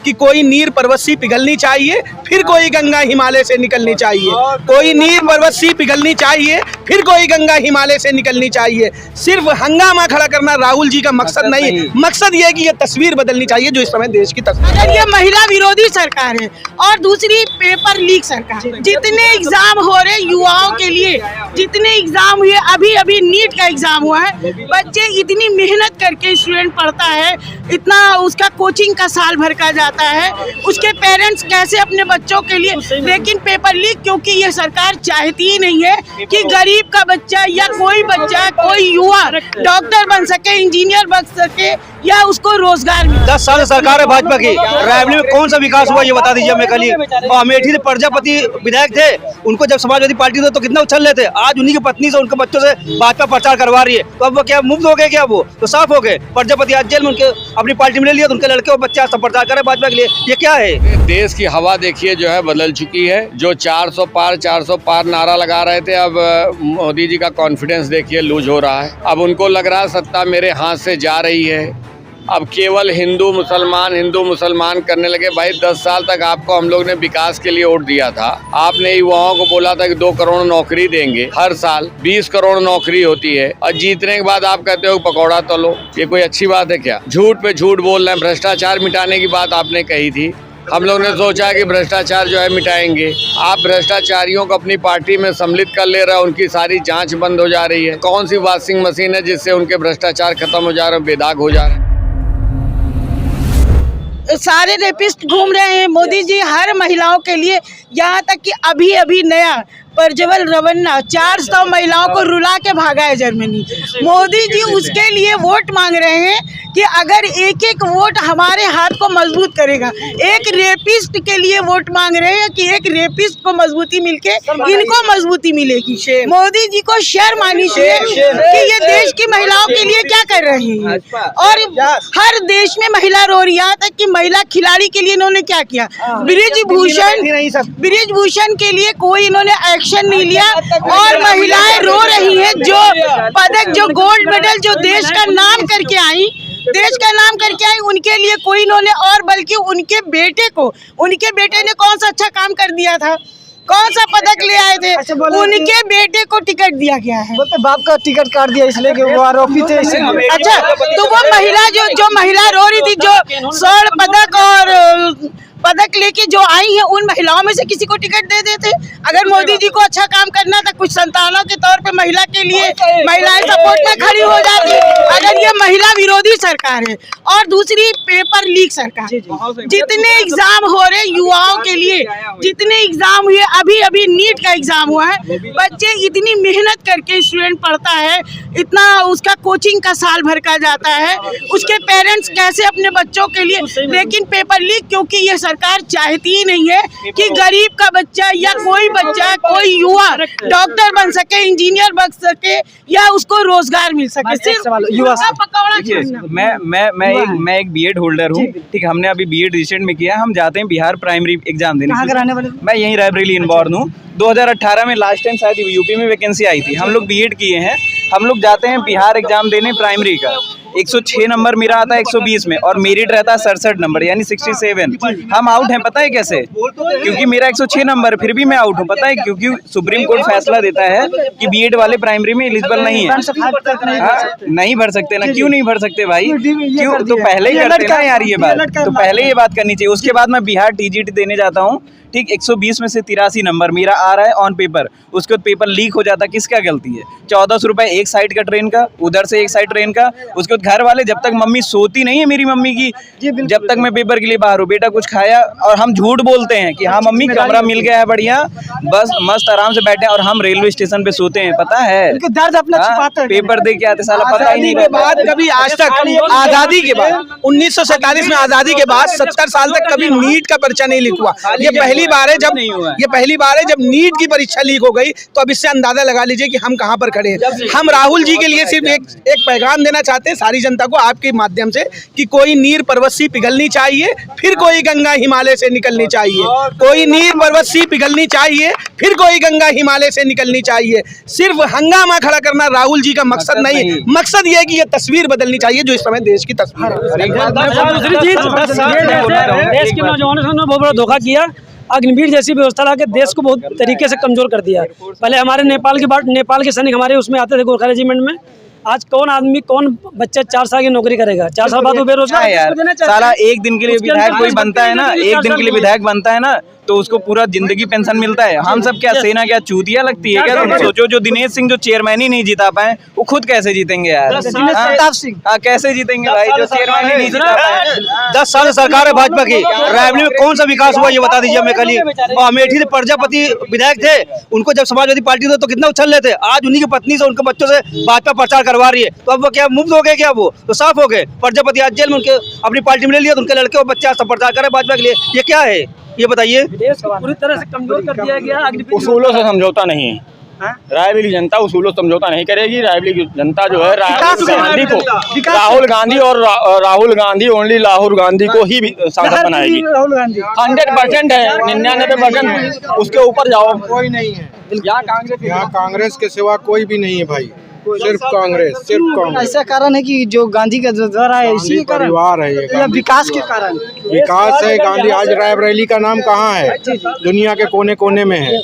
कि कोई नीर पर्वत सी पिघलनी चाहिए, फिर कोई गंगा हिमालय से निकलनी चाहिए। कोई नीर पर्वत सी पिघलनी चाहिए, फिर कोई गंगा हिमालय से निकलनी चाहिए। सिर्फ हंगामा खड़ा करना राहुल जी का मकसद नहीं, मकसद ये है कि ये तस्वीर बदलनी चाहिए जो इस समय देश की तस्वीर। अगर ये महिला विरोधी सरकार है और दूसरी पेपर लीक सरकार, जितने एग्जाम हो रहे युवाओं के लिए, जितने एग्जाम हुए, अभी अभी नीट का एग्जाम हुआ है, बच्चे इतनी मेहनत करके स्टूडेंट पढ़ता है, इतना उसका कोचिंग का साल भर का जाता है, उसके पेरेंट्स कैसे अपने बच्चों के लिए, लेकिन पेपर लीक क्योंकि ये सरकार चाहती ही नहीं है कि गरीब का बच्चा या कोई बच्चा, कोई युवा डॉक्टर बन सके, इंजीनियर बन सके या उसको रोजगार मिले। 10 साल सरकार है भाजपा की, रायबरेली में कौन सा विकास हुआ ये बता दीजिए हमें। कल और अमेठी से प्रजापति विधायक थे, उनको जब समाजवादी पार्टी थे तो कितना उछल रहे थे, आज उन्हीं की पत्नी से उनके बच्चों से भाजपा प्रचार करवा रही है, तो अब वो क्या मुफ्त हो गए क्या? वो तो साफ हो गए। प्रजापति आज जेल में, उनके अपनी पार्टी में ले लिया, तो उनके लड़के और बच्चे सब प्रचार करे भाजपा के लिए, ये क्या है? देश की हवा देखिए जो है बदल चुकी है। जो 400 पार नारा लगा रहे थे, अब मोदी जी का कॉन्फिडेंस देखिए लूज हो रहा है। अब उनको लग रहा है सत्ता मेरे हाथ से जा रही है। अब केवल हिंदू मुसलमान करने लगे। भाई 10 साल तक आपको हम लोग ने विकास के लिए वोट दिया था, आपने युवाओं को बोला था कि 2 करोड़ नौकरी देंगे, हर साल 20 करोड़ नौकरी होती है, और जीतने के बाद आप कहते हो पकौड़ा तलो। ये कोई अच्छी बात है क्या? झूठ पे झूठ बोल रहे हैं। भ्रष्टाचार मिटाने की बात आपने कही थी, हम लोग ने सोचा कि भ्रष्टाचार जो है मिटाएंगे। आप भ्रष्टाचारियों को अपनी पार्टी में सम्मिलित कर ले रहे हो, उनकी सारी जांच बंद हो जा रही है। कौन सी वॉशिंग मशीन है जिससे उनके भ्रष्टाचार खत्म हो जा रहे हैं, बेदाग हो जा रहे हैं? सारे रेपिस्ट घूम रहे हैं। मोदी जी हर महिलाओं के लिए, यहाँ तक कि अभी अभी नया प्रज्वल रवन्ना 400 महिलाओं को रुला के भागा है जर्मनी। मोदी जी उसके लिए वोट मांग रहे हैं कि अगर एक एक वोट हमारे हाथ को मजबूत करेगा। एक रेपिस्ट के लिए वोट मांग रहे हैं कि एक रेपिस्ट को मजबूती मिलके इनको मजबूती मिलेगी। मोदी जी को शर्म आनी चाहिए कि ये देश की महिलाओं के लिए क्या कर रहे हैं। और हर देश में महिला रो रही है, यहाँ तक कि महिला खिलाड़ी के लिए इन्होंने क्या किया, ब्रिजभूषण के लिए कोई इन्होंने एक्शन नहीं लिया, और महिलाएं रो रही हैं जो पदक, जो गोल्ड मेडल, जो देश का नाम करके आई, उनके लिए कोई इन्होंने, और बल्कि उनके बेटे ने कौन सा अच्छा काम कर दिया था, कौन सा पदक ले आए थे? उनके बेटे को टिकट दिया गया है। बाप का टिकट काट दिया इसलिए कि वो आरोपी थे। अच्छा, तो वो महिला जो महिला रो रही थी, जो स्वर्ण पदक और पदक लेके जो आई है, उन महिलाओं में से किसी को टिकट दे देते। अगर मोदी जी को अच्छा काम करना था, कुछ संतानों के तौर पे महिला के लिए महिलाएं सपोर्ट में खड़ी हो जाती। अगर ये महिला विरोधी सरकार है और दूसरी पेपर लीक सरकार, जितने एग्जाम हो रहे युवाओं के लिए, जितने एग्जाम हुए, अभी अभी नीट का एग्जाम हुआ है, बच्चे इतनी मेहनत करके स्टूडेंट पढ़ता है, इतना उसका कोचिंग का साल भर का जाता है, उसके पेरेंट्स कैसे अपने बच्चों के लिए, लेकिन पेपर लीक क्योंकि ये सरकार चाहती ही नहीं है कि गरीब का बच्चा या कोई बच्चा, कोई युवा डॉक्टर बन सके, इंजीनियर बन सके या उसको रोजगार मिल सके। सिर्फ मैं एक बीएड होल्डर हूँ, ठीक है। हमने अभी बीएड रिसेंट में किया, हम जाते हैं बिहार प्राइमरी एग्जाम देने। मैं यहीं रायबरेली इनबॉर्न हूँ। 2018 में लास्ट टाइम शायद यूपी में वैकेंसी आई थी, हम लोग बीएड किए हैं, हम लोग जाते हैं बिहार एग्जाम देने प्राइमरी का। 106 नंबर मेरा आता है 120 में, और मेरिट रहता है 67 नंबर यानी 67। हम आउट हैं, पता है कैसे? क्योंकि मेरा 106 नंबर, फिर भी मैं आउट हूँ। पता है क्योंकि सुप्रीम कोर्ट फैसला देता है कि बीएड वाले प्राइमरी में एलिजिबल नहीं है। नहीं भर सकते ना? क्यों नहीं भर सकते भाई? क्यों? तो पहले ही करते ना यार ये बात, तो पहले ये बात करनी चाहिए। उसके बाद मैं बिहार टीजीटी देने जाता हूँ, ठीक। 120 में से 83 नंबर मेरा आ रहा है ऑन पेपर, उसके बाद पेपर लीक हो जाता है। किसका गलती है? 1400 रुपए एक साइड का ट्रेन का, उधर से एक साइड ट्रेन का। उसके बाद घर वाले, जब तक मम्मी सोती नहीं है मेरी मम्मी की, जब तक मैं पेपर के लिए बाहर हूँ, बेटा कुछ खाया, और हम झूठ बोलते हैं कि हाँ मम्मी कमरा मिल गया है बढ़िया, बस मस्त आराम से बैठे हैं, और हम रेलवे स्टेशन पे सोते हैं। पता है दर्द अपना छिपाते हैं। पेपर दे के आते, साला पता ही नहीं। कभी आज तक आजादी के बाद 1947 में आजादी के बाद 70 साल तक कभी नीट का पर्चा नहीं लीक हुआ। ये पहली बार है जब नीट की परीक्षा लीक हो गई, तो अब इससे अंदाजा लगा लीजिए कि हम कहां पर खड़े हैं। हम राहुल जी के लिए सिर्फ एक पैगाम देना चाहते हैं सारी सारी जनता को आपके माध्यम से कि कोई नीर पर्वत सी पिघलनी चाहिए, फिर कोई गंगा हिमालय से निकलनी चाहिए। कोई नीर पर्वत सी पिघलनी चाहिए, फिर कोई गंगा हिमालय से निकलनी चाहिए। सिर्फ हंगामा खड़ा करना राहुल जी का मकसद नहीं, मकसद ये है कि ये तस्वीर बदलनी चाहिए जो इस समय देश की तस्वीर है। दूसरी चीज देश के नौजवानों से बहुत बड़ा धोखा किया। अग्निवीर जैसी व्यवस्था ला के देश को बहुत तरीके से कमजोर कर दिया। पहले हमारे नेपाल के सैनिक हमारे उसमें आते थे गोरखा रेजिमेंट में। आज कौन आदमी कौन बच्चा 4 साल की नौकरी करेगा? 4 साल बाद वो बेरोजगार यार। साला एक दिन के लिए विधायक कोई बनता है ना, एक दिन के लिए विधायक बनता है ना तो उसको पूरा जिंदगी पेंशन मिलता है। हम सब क्या सेना क्या चूतिया लगती है क्या? तुम सोचो जो दिनेश सिंह जो चेयरमैन ही नहीं जिता पाए वो खुद कैसे जीतेंगे यार? हाँ कैसे जीतेंगे भाई जो चेयरमैन ही नहीं जिता पाए? 10 साल सरकार है भाजपा की, रायबरेली में कौन सा विकास हुआ ये बता दीजिए हमें कल ही। और अमेठी से प्रजापति विधायक थे, उनको जब समाजवादी पार्टी तो कितना उछल रहे थे, आज उन्हीं की पत्नी से उनके बच्चों से भाजपा प्रचार करवा रही है। तो अब वो क्या मुफ्त हो गए क्या? वो तो साफ हो गए। प्रजापति आज जेल में, उनके अपनी पार्टी में ले लिया तो उनके लड़के और बच्चे आज सब प्रचार कर रहे भाजपा के लिए। ये क्या है ये बताइए? देश को पूरी तरह से कमजोर कर दिया गया। उसूलों से समझौता नहीं है। रायबरेली जनता उसूलों से समझौता नहीं करेगी। रायबरेली जनता जो है राहुल गांधी ओनली राहुल गांधी को ही सांसद बनाएगी। 100% है, 99% उसके ऊपर जाओ कोई नहीं है। यहाँ कांग्रेस के सिवा कोई भी नहीं है भाई, सिर्फ कांग्रेस। ऐसा कारण है कि जो गांधी का जो दौरा है इसी परिवार है ये, विकास के कारण विकास है। गांधी आज रायबरेली का नाम कहाँ है? दुनिया के कोने कोने में है।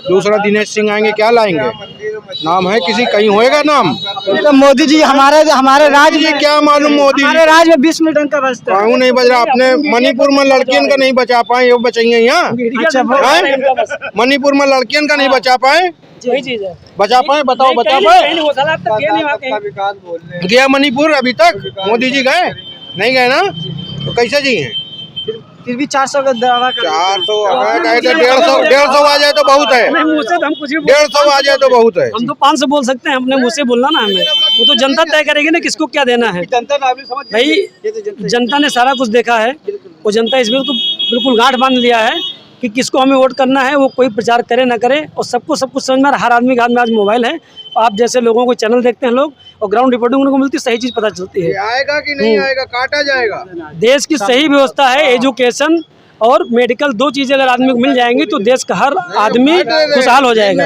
दूसरा दिनेश सिंह आएंगे क्या लाएंगे? नाम है किसी कहीं होएगा नाम? तो मोदी जी हमारे राज्य में क्या मालूम मोदी हमारे राज्य में 20 मिनट का बचता है। क्यों नहीं बच रहा? अपने मणिपुर में लड़कियन का नहीं बचा पाए, वो बचाइए यहाँ। मणिपुर में लड़कियन का नहीं बचा पाए, बचा पाए? बताओ बचा पाए? गया मणिपुर अभी तक? मोदी जी गए नहीं गए ना? तो कैसे जी हैं? फिर भी 400 का दावा 400 150 आ जाए तो बहुत है। 150 आ जाए तो बहुत है। हम तो 500 बोल सकते हैं, अपने मुँह से बोलना ना हमें। वो तो जनता तय करेगी ना किसको क्या देना है। भाई जनता ने सारा कुछ देखा है। वो जनता इसमें तो बिल्कुल गांठ बांध लिया है कि किसको हमें वोट करना है। वो कोई प्रचार करे ना करे और सबको सब कुछ समझ में। हर आदमी के हाथ में आज मोबाइल है। आप जैसे लोगों को चैनल देखते हैं लोग और ग्राउंड रिपोर्टिंग उनको मिलती है, सही चीज़ पता चलती है। आएगा कि नहीं आएगा? काटा जाएगा। देश की सही व्यवस्था है, एजुकेशन और मेडिकल, 2 चीज़ें अगर आदमी को मिल जाएंगी तो देश का हर आदमी खुशहाल हो जाएगा।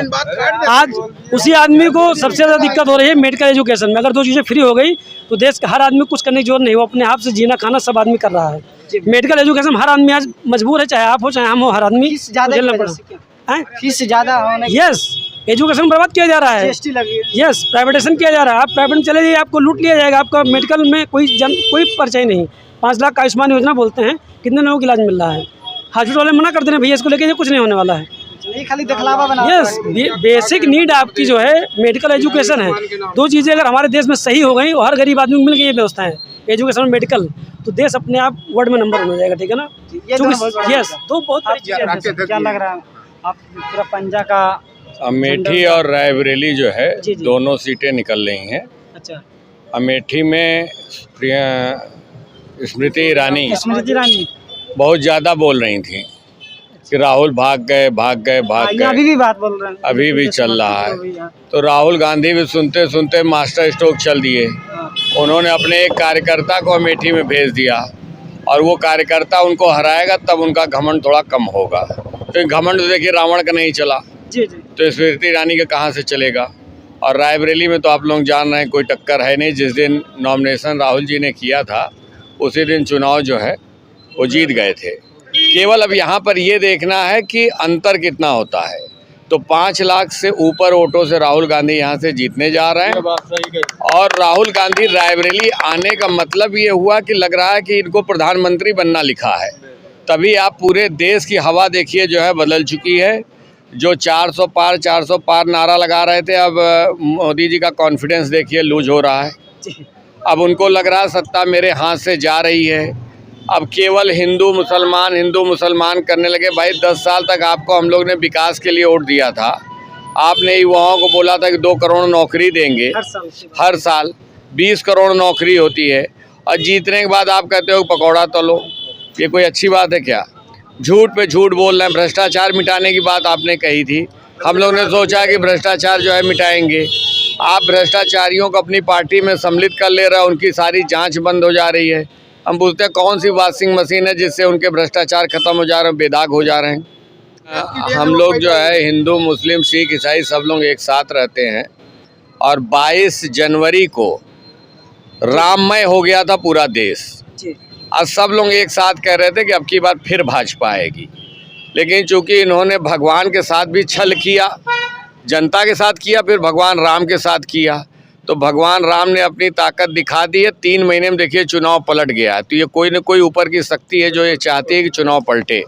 आज उसी आदमी को सबसे ज़्यादा दिक्कत हो रही है मेडिकल एजुकेशन में। अगर 2 चीज़ें फ्री हो गई तो देश का हर आदमी कुछ करने की जरूरत नहीं, वो अपने आप से जीना खाना सब आदमी कर रहा है। मेडिकल एजुकेशन हर आदमी आज मजबूर है, चाहे आप हो चाहे हम हो, हर आदमी झेलना पड़ा। फीस ज्यादा होने यस, एजुकेशन बर्बाद किया जा रहा है। यस, प्राइवेटाइजेशन किया जा रहा है। आप प्राइवेट में चले जाइए, आपको लूट लिया जाएगा। आपका मेडिकल में कोई परिचय नहीं। 5 लाख का आयुष्मान योजना बोलते हैं, कितने लोगों को इलाज मिल रहा है? हॉस्पिटल वाले मना करते हैं भैया इसको लेके कुछ नहीं होने वाला है। खाली दिखलावा बना। यस, बेसिक नीड आपकी जो है मेडिकल एजुकेशन है। 2 चीज़ें अगर हमारे देश में सही हो गई और हर गरीब आदमी को मिल गई ये व्यवस्था है, एजुकेशन और मेडिकल, तो देश अपने आप वर्ल्ड में नंबर 1 हो जाएगा। ठीक है ना? यस, तो बहुत क्या लग रहा है आप पूरा पंजा का? अमेठी और रायबरेली जो है दोनों सीटें निकल रही हैं। अच्छा, अमेठी में स्मृति ईरानी बहुत ज़्यादा बोल रही थी कि राहुल भाग गए। अभी भी बात बोल रहे हैं, अभी भी चल रहा है। तो राहुल गांधी भी सुनते सुनते मास्टर स्ट्रोक चल दिए। उन्होंने अपने एक कार्यकर्ता को अमेठी में भेज दिया और वो कार्यकर्ता उनको हराएगा तब उनका घमंड थोड़ा कम होगा। तो घमंड तो देखिए रावण का नहीं चला, तो स्मृति ईरानी का कहाँ से चलेगा? और रायबरेली में तो आप लोग जान रहे हैं कोई टक्कर है नहीं। जिस दिन नॉमिनेशन राहुल जी ने किया था उसी दिन चुनाव जो है वो जीत गए थे। केवल अब यहाँ पर ये देखना है कि अंतर कितना होता है। तो 5 लाख से ऊपर वोटों से राहुल गांधी यहाँ से जीतने जा रहे हैं। और राहुल गांधी रायबरेली आने का मतलब ये हुआ कि लग रहा है कि इनको प्रधानमंत्री बनना लिखा है। तभी आप पूरे देश की हवा देखिए जो है बदल चुकी है। जो 400 पार नारा लगा रहे थे, अब मोदी जी का कॉन्फिडेंस देखिए लूज हो रहा है। अब उनको लग रहा है सत्ता मेरे हाथ से जा रही है। अब केवल हिंदू मुसलमान करने लगे। भाई 10 साल तक आपको हम लोग ने विकास के लिए वोट दिया था। आपने युवाओं को बोला था कि 2 करोड़ नौकरी देंगे हर साल 20 करोड़ नौकरी होती है। और जीतने के बाद आप कहते हो पकौड़ा तलो। ये कोई अच्छी बात है क्या? झूठ पे झूठ बोल रहे हैं। भ्रष्टाचार मिटाने की बात आपने कही थी, हम लोग ने सोचा कि भ्रष्टाचार जो है मिटाएंगे। आप भ्रष्टाचारियों को अपनी पार्टी में सम्मिलित कर ले रहे हैं, उनकी सारी जांच बंद हो जा रही है। हम पूछते हैं कौन सी वॉशिंग मशीन है जिससे उनके भ्रष्टाचार खत्म हो जा रहे हैं, बेदाग हो जा रहे हैं। हम लोग जो है हिंदू मुस्लिम सिख ईसाई सब लोग एक साथ रहते हैं और 22 जनवरी को राममय हो गया था पूरा देश। आज सब लोग एक साथ कह रहे थे कि अब की बार फिर भाजपा आएगी, लेकिन चूंकि इन्होंने भगवान के साथ भी छल किया, जनता के साथ किया, फिर भगवान राम के साथ किया, तो भगवान राम ने अपनी ताकत दिखा दी है। 3 महीने में देखिए चुनाव पलट गया है। तो ये कोई न कोई ऊपर की शक्ति है जो ये चाहती है कि चुनाव पलटे।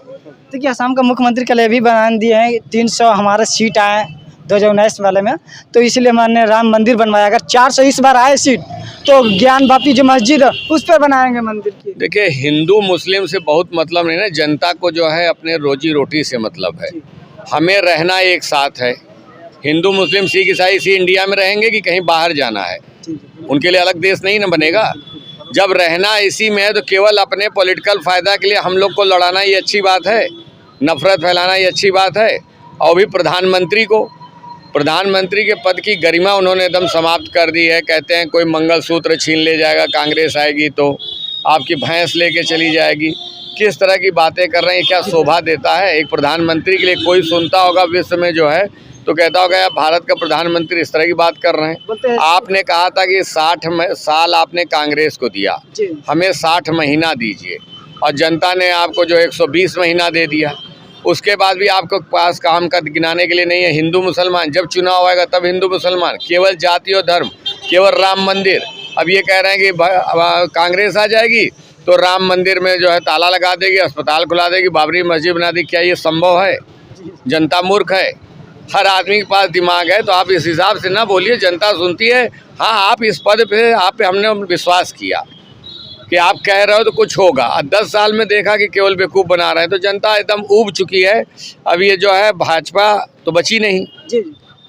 देखिए असम का मुख्यमंत्री के लिए भी बयान दिए हैं 300 हमारा सीट आए 2019 वाले में, तो इसलिए हमने राम मंदिर बनवाया। अगर 400 इस बार आए सीट तो ज्ञान वापी जो मस्जिद है उस पर बनाएंगे मंदिर की। देखिए हिंदू मुस्लिम से बहुत मतलब नहीं है, जनता को जो है अपने रोजी रोटी से मतलब है। हमें रहना एक साथ है। हिंदू मुस्लिम सिख ईसाई इसी इंडिया में रहेंगे कि कहीं बाहर जाना है, उनके लिए अलग देश नहीं ना बनेगा। जब रहना इसी में है तो केवल अपने पॉलिटिकल फ़ायदा के लिए हम लोग को लड़ाना ये अच्छी बात है, नफरत फैलाना ये अच्छी बात है। और भी प्रधानमंत्री के पद की गरिमा उन्होंने एकदम समाप्त कर दी है। कहते हैं कोई मंगलसूत्र छीन ले जाएगा, कांग्रेस आएगी तो आपकी भैंस लेके चली जाएगी। किस तरह की बातें कर रहे हैं, क्या शोभा देता है एक प्रधानमंत्री के लिए? कोई सुनता होगा विश्व में जो है तो कहता होगा यार भारत का प्रधानमंत्री इस तरह की बात कर रहे हैं। आपने कहा था कि 60 साल आपने कांग्रेस को दिया, हमें 60 महीना दीजिए, और जनता ने आपको जो 120 महीना दे दिया। उसके बाद भी आपको पास काम का गिनाने के लिए नहीं है। हिंदू मुसलमान, जब चुनाव आएगा तब हिंदू मुसलमान, केवल जाति और धर्म, केवल राम मंदिर। अब ये कह रहे हैं कि कांग्रेस आ जाएगी तो राम मंदिर में जो है ताला लगा देगी, अस्पताल खुला देगी, बाबरी मस्जिद बना देगी। क्या ये संभव है? जनता मूर्ख है। हर आदमी के पास दिमाग है, तो आप इस हिसाब से ना बोलिए। जनता सुनती है। हाँ, आप इस पद पे आप पे हमने विश्वास किया कि आप कह रहे हो तो कुछ होगा। 10 साल में देखा कि केवल बेवकूफ़ बना रहे हैं, तो जनता एकदम ऊब चुकी है। अब ये जो है भाजपा तो बची नहीं।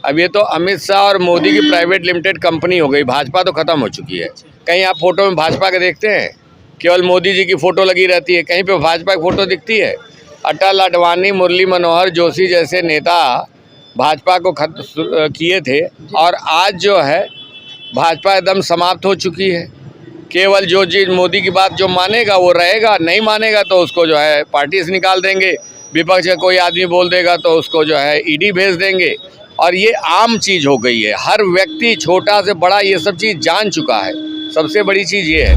अब ये तो अमित शाह और मोदी की प्राइवेट लिमिटेड कंपनी हो गई। भाजपा तो ख़त्म हो चुकी है। कहीं आप फोटो में भाजपा के देखते हैं? केवल मोदी जी की फ़ोटो लगी रहती है, कहीं पे भाजपा की फ़ोटो दिखती है? अटल, आडवाणी, मुरली मनोहर जोशी जैसे नेता भाजपा को किए थे, और आज जो है भाजपा एकदम समाप्त हो चुकी है। केवल जो चीज़ मोदी की बात जो मानेगा वो रहेगा, नहीं मानेगा तो उसको जो है पार्टी से निकाल देंगे। विपक्ष का कोई आदमी बोल देगा तो उसको जो है ईडी भेज देंगे। और ये आम चीज़ हो गई है। हर व्यक्ति छोटा से बड़ा ये सब चीज़ जान चुका है। सबसे बड़ी चीज़ ये है।